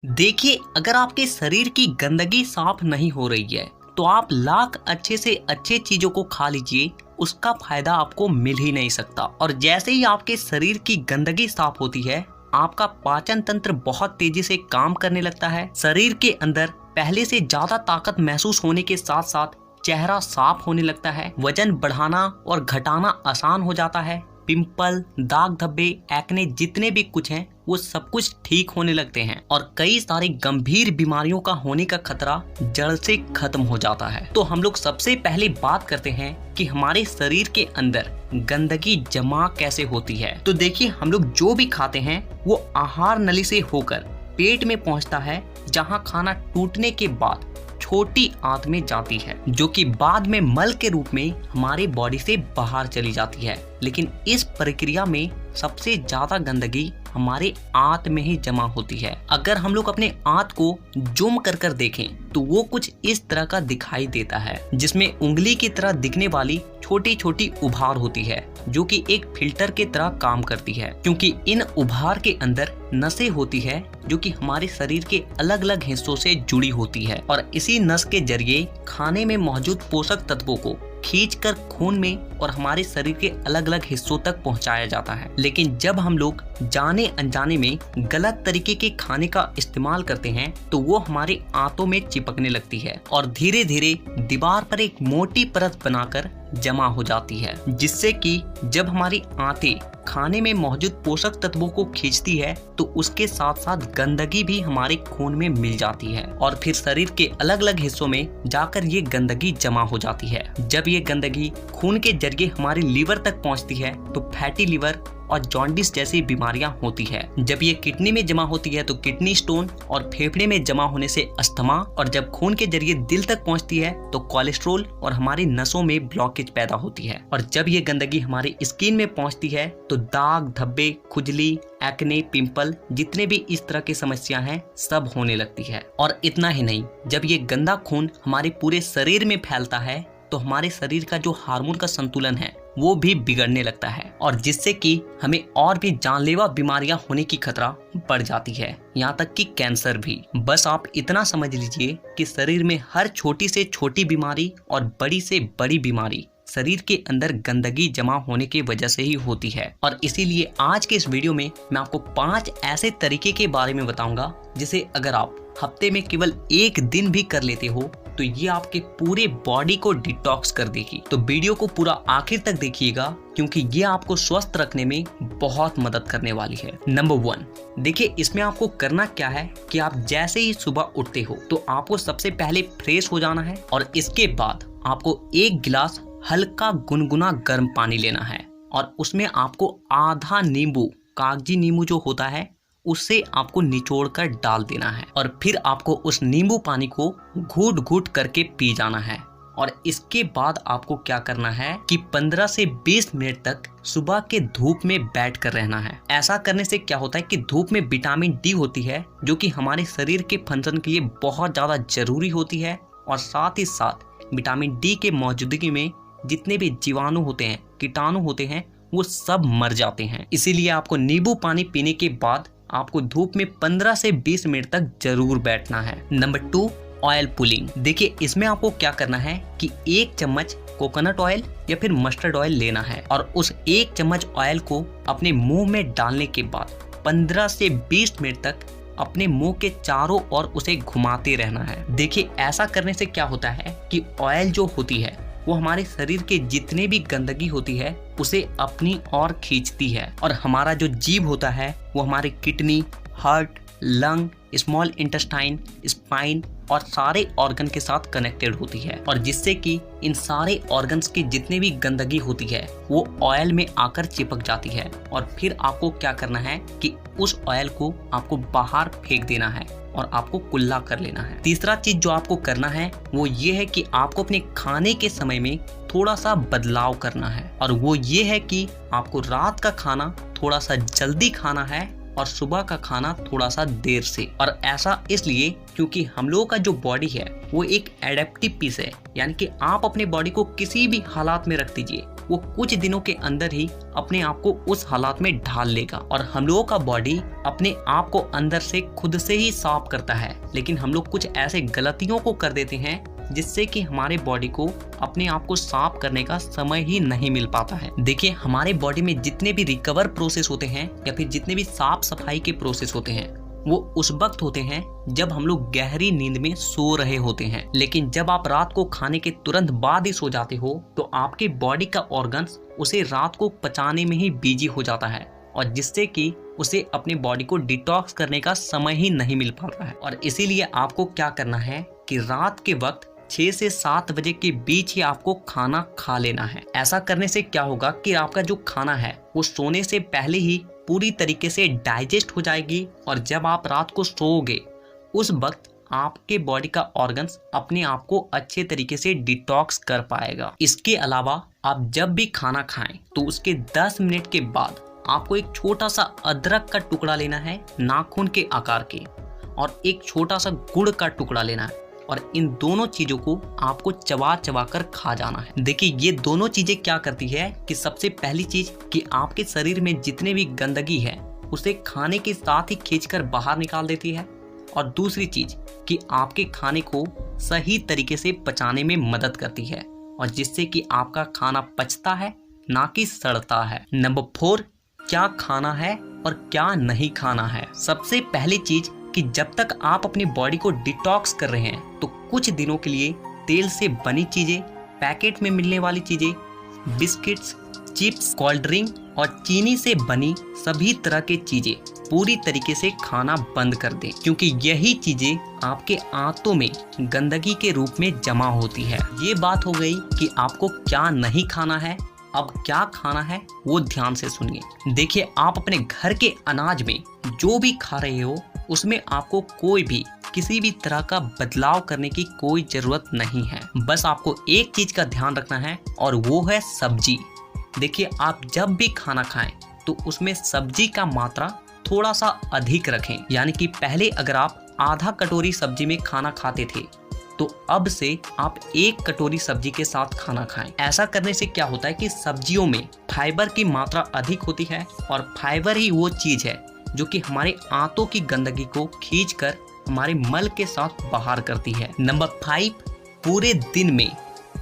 देखिए, अगर आपके शरीर की गंदगी साफ नहीं हो रही है तो आप लाख अच्छे से अच्छे चीजों को खा लीजिए, उसका फायदा आपको मिल ही नहीं सकता। और जैसे ही आपके शरीर की गंदगी साफ होती है, आपका पाचन तंत्र बहुत तेजी से काम करने लगता है। शरीर के अंदर पहले से ज्यादा ताकत महसूस होने के साथ साथ चेहरा साफ होने लगता है। वजन बढ़ाना और घटाना आसान हो जाता है। पिंपल, दाग धब्बे, एक्ने जितने भी कुछ हैं वो सब कुछ ठीक होने लगते हैं और कई सारी गंभीर बीमारियों का होने का खतरा जड़ से खत्म हो जाता है। तो हम लोग सबसे पहले बात करते हैं कि हमारे शरीर के अंदर गंदगी जमा कैसे होती है। तो देखिए, हम लोग जो भी खाते हैं वो आहार नली से होकर पेट में पहुंचता है, जहां खाना टूटने के बाद छोटी आंत में जाती है, जो कि बाद में मल के रूप में हमारे बॉडी से बाहर चली जाती है। लेकिन इस प्रक्रिया में सबसे ज्यादा गंदगी हमारे आंत में ही जमा होती है। अगर हम लोग अपने आंत को जूम कर कर देखें तो वो कुछ इस तरह का दिखाई देता है, जिसमें उंगली की तरह दिखने वाली छोटी छोटी उभार होती है, जो कि एक फिल्टर के तरह काम करती है, क्योंकि इन उभार के अंदर नसें होती है जो कि हमारे शरीर के अलग अलग हिस्सों से जुड़ी होती है और इसी नस के जरिए खाने में मौजूद पोषक तत्वों को खींचकर खून में और हमारे शरीर के अलग अलग हिस्सों तक पहुंचाया जाता है। लेकिन जब हम लोग जाने अनजाने में गलत तरीके के खाने का इस्तेमाल करते हैं तो वो हमारे आंतों में चिपकने लगती है और धीरे धीरे दीवार पर एक मोटी परत बनाकर जमा हो जाती है, जिससे कि जब हमारी आंतें खाने में मौजूद पोषक तत्वों को खींचती है तो उसके साथ साथ गंदगी भी हमारे खून में मिल जाती है और फिर शरीर के अलग अलग हिस्सों में जाकर ये गंदगी जमा हो जाती है। जब ये गंदगी खून के जरिए हमारे लीवर तक पहुंचती है तो फैटी लीवर और जॉन्डिस जैसी बीमारियां होती है। जब ये किडनी में जमा होती है तो किडनी स्टोन और फेफड़े में जमा होने से अस्थमा, और जब खून के जरिए दिल तक पहुंचती है तो कोलेस्ट्रोल और हमारी नसों में ब्लॉकेज पैदा होती है। और जब ये गंदगी हमारी स्किन में पहुंचती है तो दाग धब्बे, खुजली, एक्ने, पिंपल जितने भी इस तरह की समस्या हैं सब होने लगती है। और इतना ही नहीं, जब ये गंदा खून हमारे पूरे शरीर में फैलता है तो हमारे शरीर का जो हार्मोन का संतुलन है वो भी बिगड़ने लगता है और जिससे कि हमें और भी जानलेवा बीमारियां होने की खतरा बढ़ जाती है, यहाँ तक कि कैंसर भी। बस आप इतना समझ लीजिए कि शरीर में हर छोटी से छोटी बीमारी और बड़ी से बड़ी बीमारी शरीर के अंदर गंदगी जमा होने की वजह से ही होती है। और इसीलिए आज के इस वीडियो में मैं आपको 5 ऐसे तरीके के बारे में बताऊंगा जिसे अगर आप हफ्ते में केवल एक दिन भी कर लेते हो तो ये आपके पूरे बॉडी को डिटॉक्स कर देगी। तो वीडियो को पूरा आखिर तक देखिएगा, क्योंकि ये आपको स्वस्थ रखने में बहुत मदद करने वाली है। नंबर 1, देखिए इसमें आपको करना क्या है कि आप जैसे ही सुबह उठते हो तो आपको सबसे पहले फ्रेश हो जाना है और इसके बाद आपको 1 गिलास हल्का गुनगुना गर्म पानी लेना है और उसमें आपको आधा नींबू, कागजी नींबू जो होता है, उससे आपको निचोड़कर डाल देना है और फिर आपको उस नींबू पानी को घूट घूट करके पी जाना है। और इसके बाद आपको क्या करना है कि 15 से 20 मिनट तक सुबह के धूप में बैठ कर रहना है। ऐसा करने से क्या होता है कि धूप में विटामिन डी होती है, जो कि हमारे शरीर के फंक्शन के लिए बहुत ज्यादा जरूरी होती है और साथ ही साथ विटामिन डी के मौजूदगी में जितने भी जीवाणु होते हैं, कीटाणु होते हैं, वो सब मर जाते हैं। इसीलिए आपको नींबू पानी पीने के बाद आपको धूप में 15 से 20 मिनट तक जरूर बैठना है। Number 2, oil pulling. देखिए इसमें आपको क्या करना है कि 1 चम्मच कोकोनट ऑयल या फिर मस्टर्ड ऑयल लेना है और उस 1 चम्मच ऑयल को अपने मुंह में डालने के बाद 15 से 20 मिनट तक अपने मुंह के चारों ओर उसे घुमाते रहना है। देखिए ऐसा करने से क्या होता है कि ऑयल जो होती है वो हमारे शरीर के जितने भी गंदगी होती है उसे अपनी ओर खींचती है और हमारा जो जीभ होता है वो हमारे kidney, heart, lung, small intestine, spine और सारे ऑर्गन के साथ कनेक्टेड होती है और जिससे कि इन सारे ऑर्गन्स की जितनी भी गंदगी होती है वो ऑयल में आकर चिपक जाती है और फिर आपको क्या करना है कि उस ऑयल को आपको बाहर फेंक देना है और आपको कुल्ला कर लेना है। तीसरा चीज जो आपको करना है वो ये है कि आपको अपने खाने के समय में थोड़ा सा बदलाव करना है और वो ये है कि आपको रात का खाना थोड़ा सा जल्दी खाना है और सुबह का खाना थोड़ा सा देर से। और ऐसा इसलिए क्योंकि हम लोगों का जो बॉडी है वो एक एडेप्टिव पीस है, यानी कि आप अपने बॉडी को किसी भी हालात में रख दीजिए, वो कुछ दिनों के अंदर ही अपने आप को उस हालात में ढाल लेगा। और हम लोगों का बॉडी अपने आप को अंदर से खुद से ही साफ करता है, लेकिन हम लोग कुछ ऐसे गलतियों को कर देते हैं जिससे कि हमारे बॉडी को अपने आप को साफ करने का समय ही नहीं मिल पाता है। देखिए, हमारे बॉडी में जितने भी रिकवर प्रोसेस होते हैं या फिर जितने भी साफ सफाई के प्रोसेस होते हैं वो उस वक्त होते हैं जब हम लोग गहरी नींद में सो रहे होते हैं। लेकिन जब आप रात को खाने के तुरंत बाद ही सो जाते हो तो आपके बॉडी का ऑर्गन्स उसे रात को पचाने में ही बिजी हो जाता है, और जिससे कि उसे अपने बॉडी को डिटॉक्स करने का समय ही नहीं मिल पाता है। और इसीलिए आपको क्या करना है कि रात के वक्त 6 से 7 बजे के बीच ही आपको खाना खा लेना है। ऐसा करने से क्या होगा कि आपका जो खाना है वो सोने से पहले ही पूरी तरीके से डाइजेस्ट हो जाएगी, और जब आप रात को सोओगे उस वक्त आपके बॉडी का ऑर्गन्स अपने आप को अच्छे तरीके से डिटॉक्स कर पाएगा। इसके अलावा आप जब भी खाना खाएं तो उसके 10 मिनट के बाद आपको एक छोटा सा अदरक का टुकड़ा लेना है नाखून के आकार के, और एक छोटा सा गुड़ का टुकड़ा लेना है, और इन दोनों चीजों को आपको चबा चबा कर खा जाना है। देखिए, ये दोनों चीजें क्या करती है कि सबसे पहली चीज कि आपके शरीर में जितने भी गंदगी है उसे खाने के साथ ही खींचकर बाहर निकाल देती है, और दूसरी चीज कि आपके खाने को सही तरीके से पचाने में मदद करती है, और जिससे कि आपका खाना पचता है ना कि सड़ता है। नंबर 4, क्या खाना है और क्या नहीं खाना है। सबसे पहली चीज कि जब तक आप अपनी बॉडी को डिटॉक्स कर रहे हैं तो कुछ दिनों के लिए तेल से बनी चीजें, पैकेट में मिलने वाली चीजें, बिस्किट्स, चिप्स, कोल्ड ड्रिंक और चीनी से बनी सभी तरह के चीजें पूरी तरीके से खाना बंद कर दें, क्योंकि यही चीजें आपके आंतों में गंदगी के रूप में जमा होती है। ये बात हो गई कि आपको क्या नहीं खाना है। अब क्या खाना है वो ध्यान से सुनिए। देखिए, आप अपने घर के अनाज में जो भी खा रहे हो उसमें आपको कोई भी किसी भी तरह का बदलाव करने की कोई जरूरत नहीं है। बस आपको एक चीज का ध्यान रखना है, और वो है सब्जी। देखिए, आप जब भी खाना खाएं तो उसमें सब्जी का मात्रा थोड़ा सा अधिक रखें। यानी कि पहले अगर आप आधा कटोरी सब्जी में खाना खाते थे तो अब से आप 1 कटोरी सब्जी के साथ खाना खाएं। ऐसा करने से क्या होता है कि सब्जियों में फाइबर की मात्रा अधिक होती है, और फाइबर ही वो चीज है जो कि हमारे आंतों की गंदगी को खींचकर हमारे मल के साथ बाहर करती है। नंबर 5, पूरे दिन में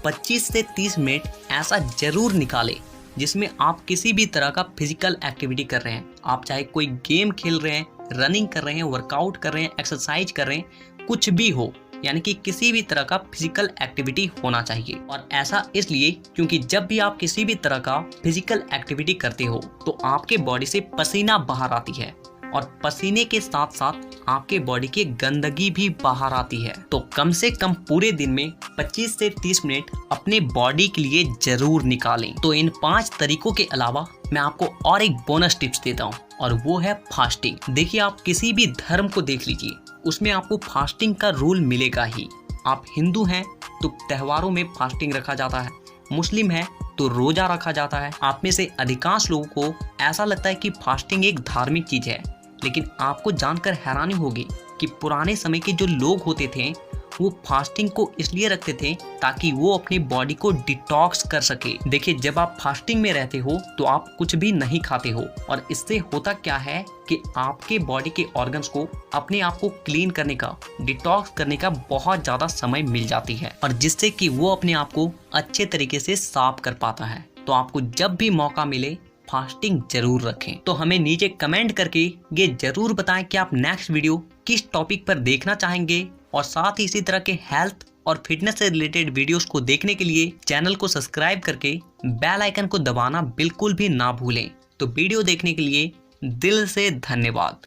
25 से 30 मिनट ऐसा जरूर निकालें जिसमें आप किसी भी तरह का फिजिकल एक्टिविटी कर रहे हैं। आप चाहे कोई गेम खेल रहे हैं, रनिंग कर रहे हैं, वर्कआउट कर रहे हैं, एक्सरसाइज कर रहे हैं, कुछ भी हो, यानी कि किसी भी तरह का फिजिकल एक्टिविटी होना चाहिए। और ऐसा इसलिए क्योंकि जब भी आप किसी भी तरह का फिजिकल एक्टिविटी करते हो तो आपके बॉडी से पसीना बाहर आती है, और पसीने के साथ साथ आपके बॉडी की गंदगी भी बाहर आती है। तो कम से कम पूरे दिन में 25 से 30 मिनट अपने बॉडी के लिए जरूर निकालें। तो इन 5 तरीकों के अलावा मैं आपको और एक बोनस टिप्स देता हूँ, और वो है फास्टिंग। देखिए, आप किसी भी धर्म को देख लीजिए, उसमें आपको फास्टिंग का रूल मिलेगा ही। आप हिंदू हैं तो त्योहारों में फास्टिंग रखा जाता है, मुस्लिम है तो रोजा रखा जाता है। आप में से अधिकांश लोगों को ऐसा लगता है कि फास्टिंग एक धार्मिक चीज है, लेकिन आपको जानकर हैरानी होगी कि पुराने समय के जो लोग होते थे वो फास्टिंग को इसलिए रखते थे ताकि वो अपनी बॉडी को डिटॉक्स कर सके। देखिए, जब आप फास्टिंग में रहते हो तो आप कुछ भी नहीं खाते हो, और इससे होता क्या है कि आपके बॉडी के ऑर्गन्स को अपने आप को क्लीन करने का, डिटॉक्स करने का बहुत ज्यादा समय मिल जाती है, और जिससे कि वो अपने आप को अच्छे तरीके से साफ कर पाता है। तो आपको जब भी मौका मिले फास्टिंग जरूर रखें। तो हमें नीचे कमेंट करके ये जरूर बताएं कि आप नेक्स्ट वीडियो किस टॉपिक पर देखना चाहेंगे, और साथ ही इसी तरह के हेल्थ और फिटनेस से रिलेटेड वीडियोस को देखने के लिए चैनल को सब्सक्राइब करके बेल आइकन को दबाना बिल्कुल भी ना भूलें। तो वीडियो देखने के लिए दिल से धन्यवाद।